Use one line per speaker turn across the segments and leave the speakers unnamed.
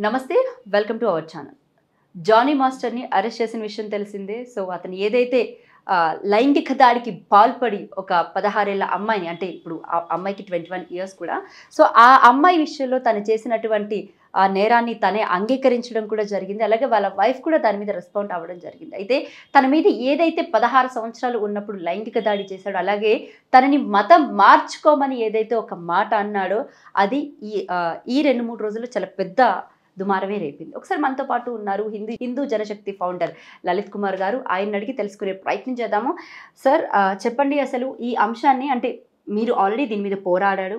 నమస్తే welcome to our channel. Jani మాస్టర్ని arrest చేసిన విషయం తెలిసిందే. సో అతను ఏదైతే లైంగిక దాడికి పాల్పడి ఒక 16 ఏళ్ల అమ్మాయిని, అంటే ఇప్పుడు ఆ అమ్మాయికి 21 ఇయర్స్ కూడా, సో ఆ అమ్మాయి విషయంలో తను చేసినటువంటి ఆ నేరాన్ని తనే అంగీకరించడం కూడా జరిగింది. అలాగే వాళ్ళ వైఫ్ కూడా దాని మీద రెస్పాండ్ అవ్వడం జరిగింది. అయితే తన మీద ఏదైతే 16 సంవత్సరాలు ఉన్నప్పుడు లైంగిక దాడి చేశాడో, అలాగే తనని మతం మార్చుకోమని ఏదైతే ఒక మాట అన్నాడో, అది ఈ 2-3 రోజుల్లో చాలా పెద్ద దుమారమే రేపింది. ఒకసారి మనతో పాటు ఉన్నారు హిందూ జనశక్తి ఫౌండర్ లలిత్ కుమార్ గారు. ఆయన అడిగి తెలుసుకునే ప్రయత్నం చేద్దాము. సార్, చెప్పండి, అసలు ఈ అంశాన్ని, అంటే మీరు ఆల్రెడీ దీని మీద పోరాడారు,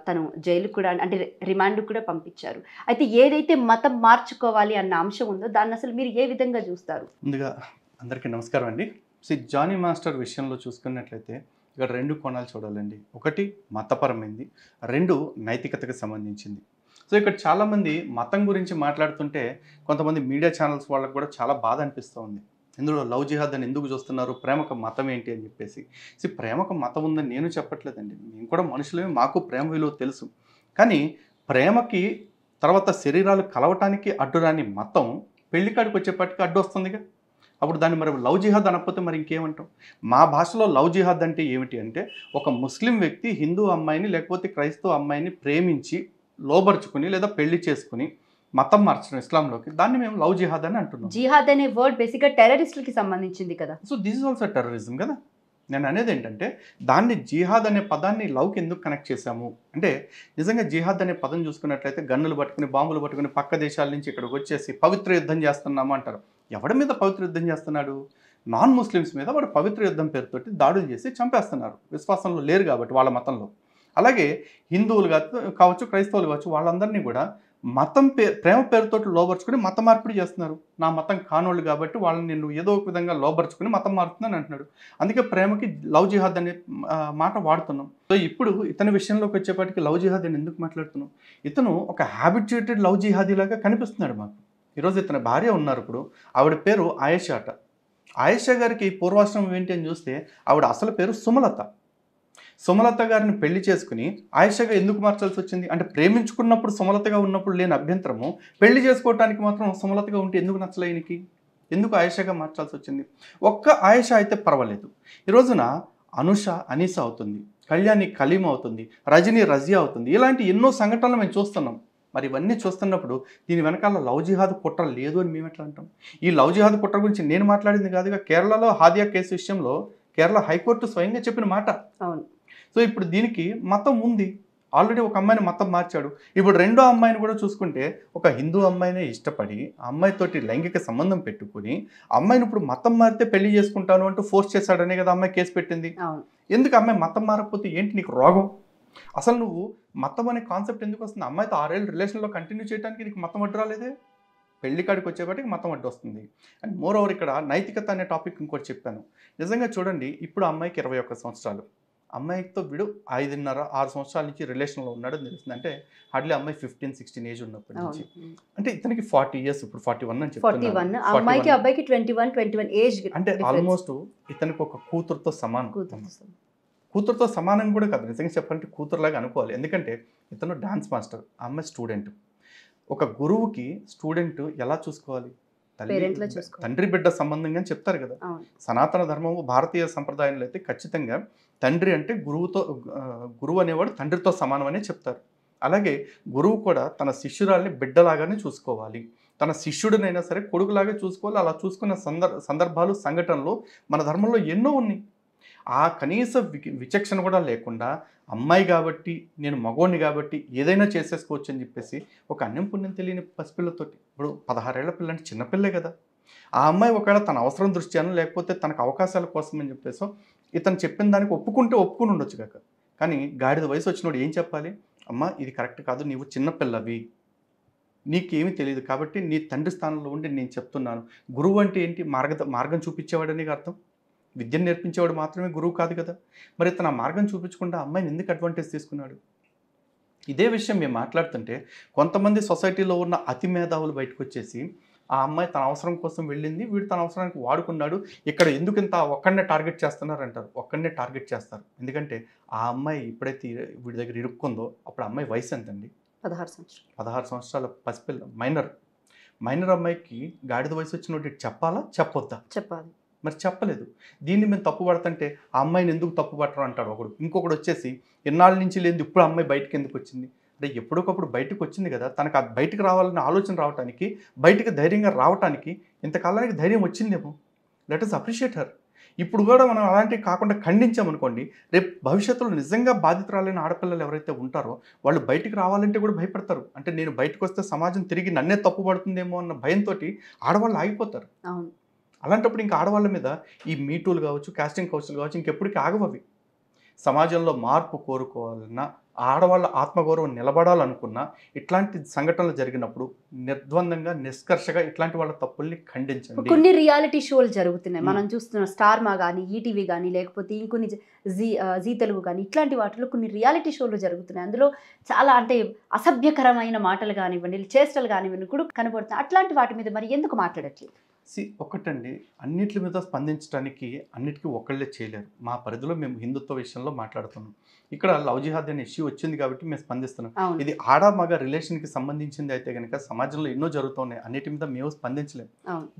తను జైలుకు కూడా, అంటే రిమాండ్ కూడా పంపించారు. అయితే ఏదైతే మతం మార్చుకోవాలి అన్న అంశం ఉందో దాన్ని అసలు మీరు ఏ విధంగా చూస్తారు?
ముందుగా అందరికీ నమస్కారం అండి. జానీ మాస్టర్ విషయంలో చూసుకున్నట్లయితే ఇక్కడ 2 కోణాలు చూడాలండి. ఒకటి మతపరమైంది, 2 నైతికతకు సంబంధించింది. సో ఇక్కడ చాలామంది మతం గురించి మాట్లాడుతుంటే కొంతమంది మీడియా ఛానల్స్ వాళ్ళకు కూడా చాలా బాధ అనిపిస్తూ ఉంది. ఇందులో లవ్ జిహాద్ అని ఎందుకు చూస్తున్నారు, ప్రేమకు మతం ఏంటి అని చెప్పేసి. ప్రేమకు మతం ఉందని నేను చెప్పట్లేదండి, మేము కూడా మనుషులమే, మాకు ప్రేమ విలువ తెలుసు. కానీ ప్రేమకి తర్వాత శరీరాలు కలవటానికి అడ్డురాని మతం పెళ్లికాడికి వచ్చేపటికి అడ్డు వస్తుందిగా. అప్పుడు దాన్ని మరి లవ్ జిహాద్ అనకపోతే మరి ఇంకేమంటాం? మా భాషలో లవ్ జిహాద్ అంటే ఏమిటి అంటే, ఒక ముస్లిం వ్యక్తి హిందూ అమ్మాయిని లేకపోతే క్రైస్తవ అమ్మాయిని ప్రేమించి లోబరుచుకుని లేదా పెళ్లి చేసుకుని మతం మార్చడం ఇస్లాంలోకి, దాన్ని మేము లవ్ జిహాద్ అని అంటున్నాం.
జిహాద్ అనే వర్డ్ బేసిక్గా టెర్రరిస్టులకి సంబంధించింది కదా.
So this is also terrorism కదా. నేను అనేది ఏంటంటే, దాన్ని జిహాద్ అనే పదాన్ని లవ్కి ఎందుకు కనెక్ట్ చేశాము అంటే, నిజంగా జిహాద్ అనే పదం చూసుకున్నట్లయితే గన్నులు పట్టుకుని బాంబులు పట్టుకుని పక్క దేశాల నుంచి ఇక్కడికి వచ్చేసి పవిత్ర యుద్ధం చేస్తున్నాము అంటారు. ఎవడి మీద పవిత్ర యుద్ధం చేస్తున్నాడు? నాన్ ముస్లిమ్స్ మీద వాడు పవిత్ర యుద్ధం పేరుతోటి దాడులు చేసి చంపేస్తున్నారు, విశ్వాసంలో లేరు కాబట్టి వాళ్ళ మతంలో. అలాగే హిందువులు కావచ్చు, క్రైస్తవులు కావచ్చు, వాళ్ళందరినీ కూడా మతం ప్రేమ పేరుతోటి లోబరుచుకుని మత మార్పిడి చేస్తున్నారు. నా మతం కానోళ్ళు కాబట్టి వాళ్ళని నేను ఏదో ఒక విధంగా లోబరుచుకుని మతం మారుతున్నాను అంటున్నాడు. అందుకే ప్రేమకి లవ్ జిహాద్ అనే మాట వాడుతున్నాం. సో ఇప్పుడు ఇతని విషయంలోకి వచ్చేప్పటికి లవ్ జిహాద్ అని ఎందుకు మాట్లాడుతున్నాం? ఇతను ఒక హ్యాబిట్యుయేటెడ్ లవ్ జిహాదీలాగా కనిపిస్తున్నాడు మాకు. ఈరోజు ఇతని భార్య ఉన్నారు, ఇప్పుడు ఆవిడ పేరు ఆయేషా అట. ఆయేషా గారికి పూర్వాశ్రమం ఏంటి అని చూస్తే ఆవిడ అసలు పేరు సుమలత. సుమలత గారిని పెళ్లి చేసుకుని ఆయేషాగా ఎందుకు మార్చాల్సి వచ్చింది అంటే, ప్రేమించుకున్నప్పుడు సుమలతగా ఉన్నప్పుడు లేని అభ్యంతరము పెళ్లి చేసుకోవటానికి మాత్రం సుమలతగా ఉంటే ఎందుకు నచ్చలేనికి, ఎందుకు ఆయేషాగా మార్చాల్సి వచ్చింది? ఒక్క ఆయేషా అయితే పర్వాలేదు. ఈ రోజున అనుష అనీసా అవుతుంది, కళ్యాణి కలీం అవుతుంది, రజని రజియా అవుతుంది. ఇలాంటి ఎన్నో సంఘటనలు మేము చూస్తున్నాం. మరి ఇవన్నీ చూస్తున్నప్పుడు దీని వెనకాల లవ్ జిహాద్ కుట్ర లేదు అని మేము ఎట్లా అంటాం? ఈ లవ్ జిహాద్ కుట్ర గురించి నేను మాట్లాడింది కాదుగా. కేరళలో హాదియా కేసు విషయంలో కేరళ హైకోర్టు స్వయంగా చెప్పిన మాట.
అవును.
సో ఇప్పుడు దీనికి మతం ఉంది. ఆల్రెడీ ఒక అమ్మాయిని మతం మార్చాడు. ఇప్పుడు రెండో అమ్మాయిని కూడా చూసుకుంటే, ఒక హిందూ అమ్మాయినే ఇష్టపడి ఆ అమ్మాయితోటి లైంగిక సంబంధం పెట్టుకుని అమ్మాయిని ఇప్పుడు మతం మారితే పెళ్లి చేసుకుంటాను అంటూ ఫోర్స్ చేశాడనే కదా అమ్మాయి కేసు పెట్టింది. ఎందుకు అమ్మాయి మతం మారకపోతే ఏంటి నీకు రోగం? అసలు నువ్వు మతం అనే కాన్సెప్ట్ ఎందుకు వస్తుంది? అమ్మాయితో 6 ఏళ్ళు రిలేషన్లో కంటిన్యూ చేయడానికి నీకు మతం అడ్డు రాలేదే. పెళ్లి కాడికి వచ్చేపటికి మతం అడ్డు వస్తుంది. అండ్ మోర్ ఓవర్ ఇక్కడ నైతికత అనే టాపిక్ ఇంకోటి చెప్పాను. నిజంగా చూడండి, ఇప్పుడు అమ్మాయికి 21 సంవత్సరాలు. అమ్మాయితో వీడు 5.5-6 సంవత్సరాల నుంచి రిలేషన్లో ఉన్నాడని తెలుస్తుంది. అంటే హార్డ్లీ అమ్మాయి 15-16 ఏజ్ ఉన్నప్పటి నుంచి. అంటే ఇతనికి 40 ఇయర్స్, ఇప్పుడు 41 అని చెప్తున్నాను.
అమ్మాయికి అబ్బాయికి 21 ఏజ్.
అంటే ఆల్మోస్ట్ ఇతనికి ఒక కూతురుతో సమానం. కూతురుతో సమానం కూడా కాదు, నిజంగా చెప్పాలంటే కూతురులాగా అనుకోవాలి. ఎందుకంటే ఇతను డాన్స్ మాస్టర్, అమ్మాయి స్టూడెంట్. ఒక గురువుకి స్టూడెంట్ ఎలా చూసుకోవాలి? తండ్రి బిడ్డ సంబంధంగా చెప్తారు కదా. సనాతన ధర్మము, భారతీయ సంప్రదాయంలో అయితే ఖచ్చితంగా తండ్రి అంటే గురువు అనేవాడు తండ్రితో సమానం అనే చెప్తారు. అలాగే గురువు కూడా తన శిష్యురాల్ని బిడ్డలాగానే చూసుకోవాలి. తన శిష్యుడినైనా సరే కొడుకులాగా చూసుకోవాలి. అలా చూసుకున్న సందర్భాలు, సంఘటనలు మన ధర్మంలో ఎన్నో ఉన్నాయి. ఆ కనీస విచక్షణ కూడా లేకుండా అమ్మాయి కాబట్టి, నేను మగోడిని కాబట్టి ఏదైనా చేసేసుకోవచ్చు అని చెప్పేసి ఒక అన్యం పుణ్యం తెలియని పసిపిల్లతోటి, ఇప్పుడు 16 ఏళ్ల పిల్ల అంటే చిన్నపిల్లే కదా. ఆ అమ్మాయి ఒకవేళ తన అవసరం దృష్ట్యాను లేకపోతే తనకు అవకాశాల కోసం అని చెప్పేసి ఇతను చెప్పిన దానికి ఒప్పుకుని ఉండొచ్చు కాక. కానీ గాడిద వయసు వచ్చినోడు ఏం చెప్పాలి? అమ్మ ఇది కరెక్ట్ కాదు, నీవు చిన్నపిల్లవి, నీకేమీ తెలియదు కాబట్టి నీ తండ్రి స్థానంలో ఉండి నేను చెప్తున్నాను. గురువు అంటే ఏంటి? మార్గం చూపించేవాడని అర్థం. విద్యను నేర్పించేవాడు మాత్రమే గురువు కాదు కదా. మరి తన మార్గం చూపించకుండా అమ్మాయిని ఎందుకు అడ్వాంటేజ్ తీసుకున్నాడు? ఇదే విషయం మేము మాట్లాడుతుంటే కొంతమంది సొసైటీలో ఉన్న అతి మేధావులు బయటకు వచ్చేసి, ఆ అమ్మాయి తన అవసరం కోసం వెళ్ళింది, వీడు తన అవసరానికి వాడుకున్నాడు, ఇక్కడ ఎందుకు ఇంత ఒక్కడనే టార్గెట్ చేస్తున్నారు అంటారు. ఒక్కడనే టార్గెట్ చేస్తారు ఎందుకంటే ఆ అమ్మాయి ఎప్పుడైతే వీడి దగ్గర ఇరుక్కుందో అప్పుడు అమ్మాయి వయసు ఎంతండి?
16 సంవత్సరాలు.
16 సంవత్సరాల పసిపిల్ల, మైనర్ అమ్మాయికి గాడిద వయసు వచ్చినట్టు చెప్పాలా చెప్పొద్దా?
చెప్పాలి.
మరి చెప్పలేదు. దీన్ని మేము తప్పు పడుతుంటే ఆ అమ్మాయిని ఎందుకు తప్పు పట్టరు అంటాడు ఒకడు. ఇంకొకడు వచ్చేసి ఎన్నాళ్ళ నుంచి లేదు ఇప్పుడు ఆ అమ్మాయి బయటకు ఎందుకు వచ్చింది అంటే, ఎప్పటికప్పుడు బయటకు వచ్చింది కదా, తనకు ఆ బయటకు రావాలన్న ఆలోచన రావడానికి, బయటకు ధైర్యంగా రావడానికి ఇంతకాలానికి ధైర్యం వచ్చిందేమో. Let us appreciate her. ఇప్పుడు కూడా మనం అలాంటివి కాకుండా ఖండించామనుకోండి, రేపు భవిష్యత్తులో నిజంగా బాధితురాలైన ఆడపిల్లలు ఎవరైతే ఉంటారో వాళ్ళు బయటికి రావాలంటే కూడా భయపడతారు. అంటే నేను బయటకు వస్తే సమాజం తిరిగి నన్నే తప్పు పడుతుందేమో అన్న భయంతో ఆడవాళ్ళు ఆగిపోతారు.
అవును.
అలాంటప్పుడు ఇంకా ఆడవాళ్ళ మీద ఈ మీటూలు కావచ్చు, కాస్టింగ్ కౌన్సిల్ కావచ్చు, ఇంకెప్పటికీ ఆగవవి. సమాజంలో మార్పు కోరుకోవాలన్నా, ఆడవాళ్ళ ఆత్మగౌరవం నిలబడాలనుకున్నా, ఇట్లాంటి సంఘటనలు జరిగినప్పుడు నిర్ద్వందంగా, నిష్కర్షగా ఇట్లాంటి వాళ్ళ తప్పుల్ని ఖండించండి.
కొన్ని రియాలిటీ షోలు జరుగుతున్నాయి, మనం చూస్తున్న స్టార్ మా కానీ, ఈటీవీ కానీ, లేకపోతే ఇంకొన్ని జీ తెలుగు కానీ, ఇట్లాంటి వాటిలో కొన్ని రియాలిటీ షోలు జరుగుతున్నాయి. అందులో చాలా అంటే అసభ్యకరమైన మాటలు కానివ్వండి, చేష్టలు కానివ్వండి కూడా కనబడుతున్నాయి. అట్లాంటి వాటి మీద మరి ఎందుకు మాట్లాడట్లేదు?
ఒకటండి, అన్నిటి మీద స్పందించడానికి అన్నిటికీ ఒకళ్ళే చేయలేరు. మా పరిధిలో మేము హిందుత్వ విషయంలో మాట్లాడుతున్నాం. ఇక్కడ లవ్ జిహాద్ అనే ఇష్యూ వచ్చింది కాబట్టి మేము స్పందిస్తున్నాం. ఇది ఆడ మగ రిలేషన్కి సంబంధించింది అయితే కనుక సమాజంలో ఎన్నో జరుగుతున్నాయి, అన్నిటి మీద మేము స్పందించలేము.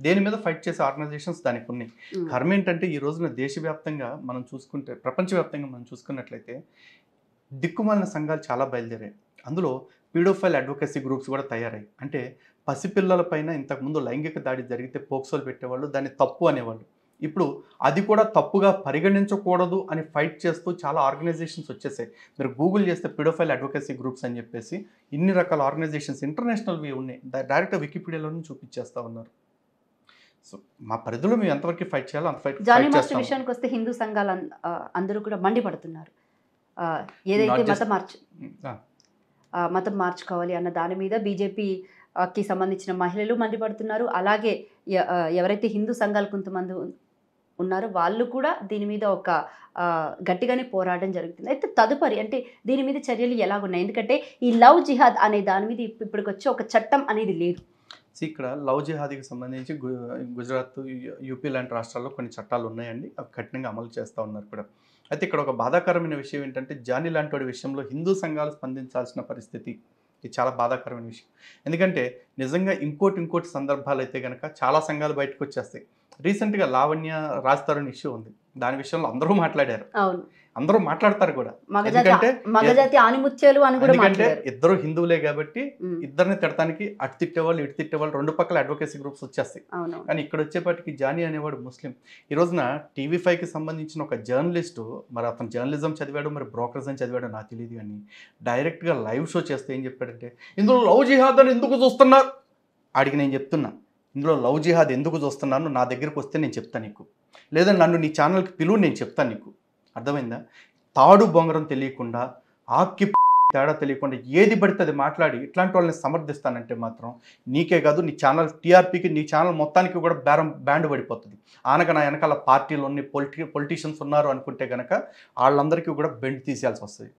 దేని మీద ఫైట్ చేసే ఆర్గనైజేషన్స్ దానికి ఉన్నాయి. కర్మ ఏంటంటే ఈ రోజున దేశవ్యాప్తంగా మనం చూసుకుంటే, ప్రపంచవ్యాప్తంగా మనం చూసుకున్నట్లయితే దిక్కుమాలిన సంఘాలు చాలా బయలుదేరాయి. అందులో పీడోఫైల్ అడ్వొకేసీ గ్రూప్స్ కూడా తయారయ్యాయి. అంటే పసిపిల్లల పైన ఇంతకుముందు లైంగిక దాడి జరిగితే పోక్సోలు పెట్టేవాళ్ళు, దాన్ని తప్పు అనేవాళ్ళు. ఇప్పుడు అది కూడా తప్పుగా పరిగణించకూడదు అని ఫైట్ చేస్తూ చాలా ఆర్గనైజేషన్స్ వచ్చేసాయి. మీరు గూగుల్ చేస్తే పీడోఫైల్ అడ్వొకేసీ గ్రూప్స్ అని చెప్పేసి ఇన్ని రకాల ఆర్గనైజేషన్స్ ఇంటర్నేషనల్వి ఉన్నాయి. డైరెక్ట్గా వికీపీడియాలోనే చూపించేస్తూ ఉన్నారు. సో మా పరిధిలో మేము ఎంతవరకు ఫైట్ చేయాలో అంత ఫైట్
చేస్తాం. విషయానికి వస్తే హిందూ సంఘాలు అందరూ కూడా మండిపడుతున్నారు. ఏదైతే మతం మార్చుకోవాలి అన్న దాని మీద బీజేపీకి సంబంధించిన మహిళలు మండిపడుతున్నారు. అలాగే ఎవరైతే హిందూ సంఘాలు కొంతమంది ఉన్నారో వాళ్ళు కూడా దీని మీద ఒక గట్టిగానే పోరాటం జరుగుతుంది. అయితే తదుపరి అంటే దీని మీద చర్యలు ఎలాగున్నాయి? ఎందుకంటే ఈ లవ్ జిహాద్ అనే దాని మీద ఇప్పటికి వచ్చి ఒక చట్టం అనేది లేదు.
ఇక్కడ లవ్ జిహాదీకి సంబంధించి గుజరాత్, యూపీ లాంటి రాష్ట్రాల్లో కొన్ని చట్టాలు ఉన్నాయండి. అవి కఠినంగా అమలు చేస్తూ ఉన్నారు కూడా. అయితే ఇక్కడ ఒక బాధాకరమైన విషయం ఏంటంటే, జానీ లాంటి వాడి విషయంలో హిందూ సంఘాలు స్పందించాల్సిన పరిస్థితి ఇది చాలా బాధాకరమైన విషయం. ఎందుకంటే నిజంగా ఇంకోటి సందర్భాలు అయితే కనుక చాలా సంఘాలు బయటకు వచ్చేస్తాయి. రీసెంట్గా లావణ్య రాజ్ తరుణ్ ఇష్యూ ఉంది. దాని విషయంలో అందరూ మాట్లాడారు, అందరూ మాట్లాడతారు కూడా. ఎందుకంటే ఇద్దరు హిందువులే కాబట్టి ఇద్దరిని తిడటానికి అటు తిట్టేవాళ్ళు ఇటు తిట్టేవాళ్ళు రెండు పక్కల అడ్వకేసీ గ్రూప్స్ వచ్చేస్తాయి. కానీ ఇక్కడ వచ్చేపాటికి జానీ అనేవాడు ముస్లిం. ఈ రోజున TV5కి సంబంధించిన ఒక జర్నలిస్టు, మరి అతను జర్నలిజం చదివాడు, మరి బ్రోకరిజం చదివాడు నాకు తెలియదు, కానీ డైరెక్ట్గా లైవ్ షో చేస్తే ఏం చెప్పాడంటే, ఇందులో లవ్ జిహాద్ అని ఎందుకు చూస్తున్నారు ఆడికి. నేను చెప్తున్నా, ఇందులో లవ్ జిహాద్ ఎందుకు చూస్తున్నాను, నా దగ్గరికి వస్తే నేను చెప్తాను నీకు, లేదా నన్ను నీ ఛానల్కి పిలువు, నేను చెప్తాను నీకు. అర్థమైందా? తాడు బొంగరం తెలియకుండా, ఆక్కి తేడా తెలియకుండా ఏది పడితే అది మాట్లాడి ఇట్లాంటి వాళ్ళని సమర్థిస్తానంటే మాత్రం నీకే కాదు, నీ ఛానల్ TRPకి, నీ ఛానల్ మొత్తానికి కూడా బ్యాండ్ పడిపోతుంది. ఆనక నా వెనకాల పార్టీలు పొలిటీషియన్స్ ఉన్నారు అనుకుంటే కనుక వాళ్ళందరికీ కూడా బెండ్ తీసేయాల్సి వస్తుంది.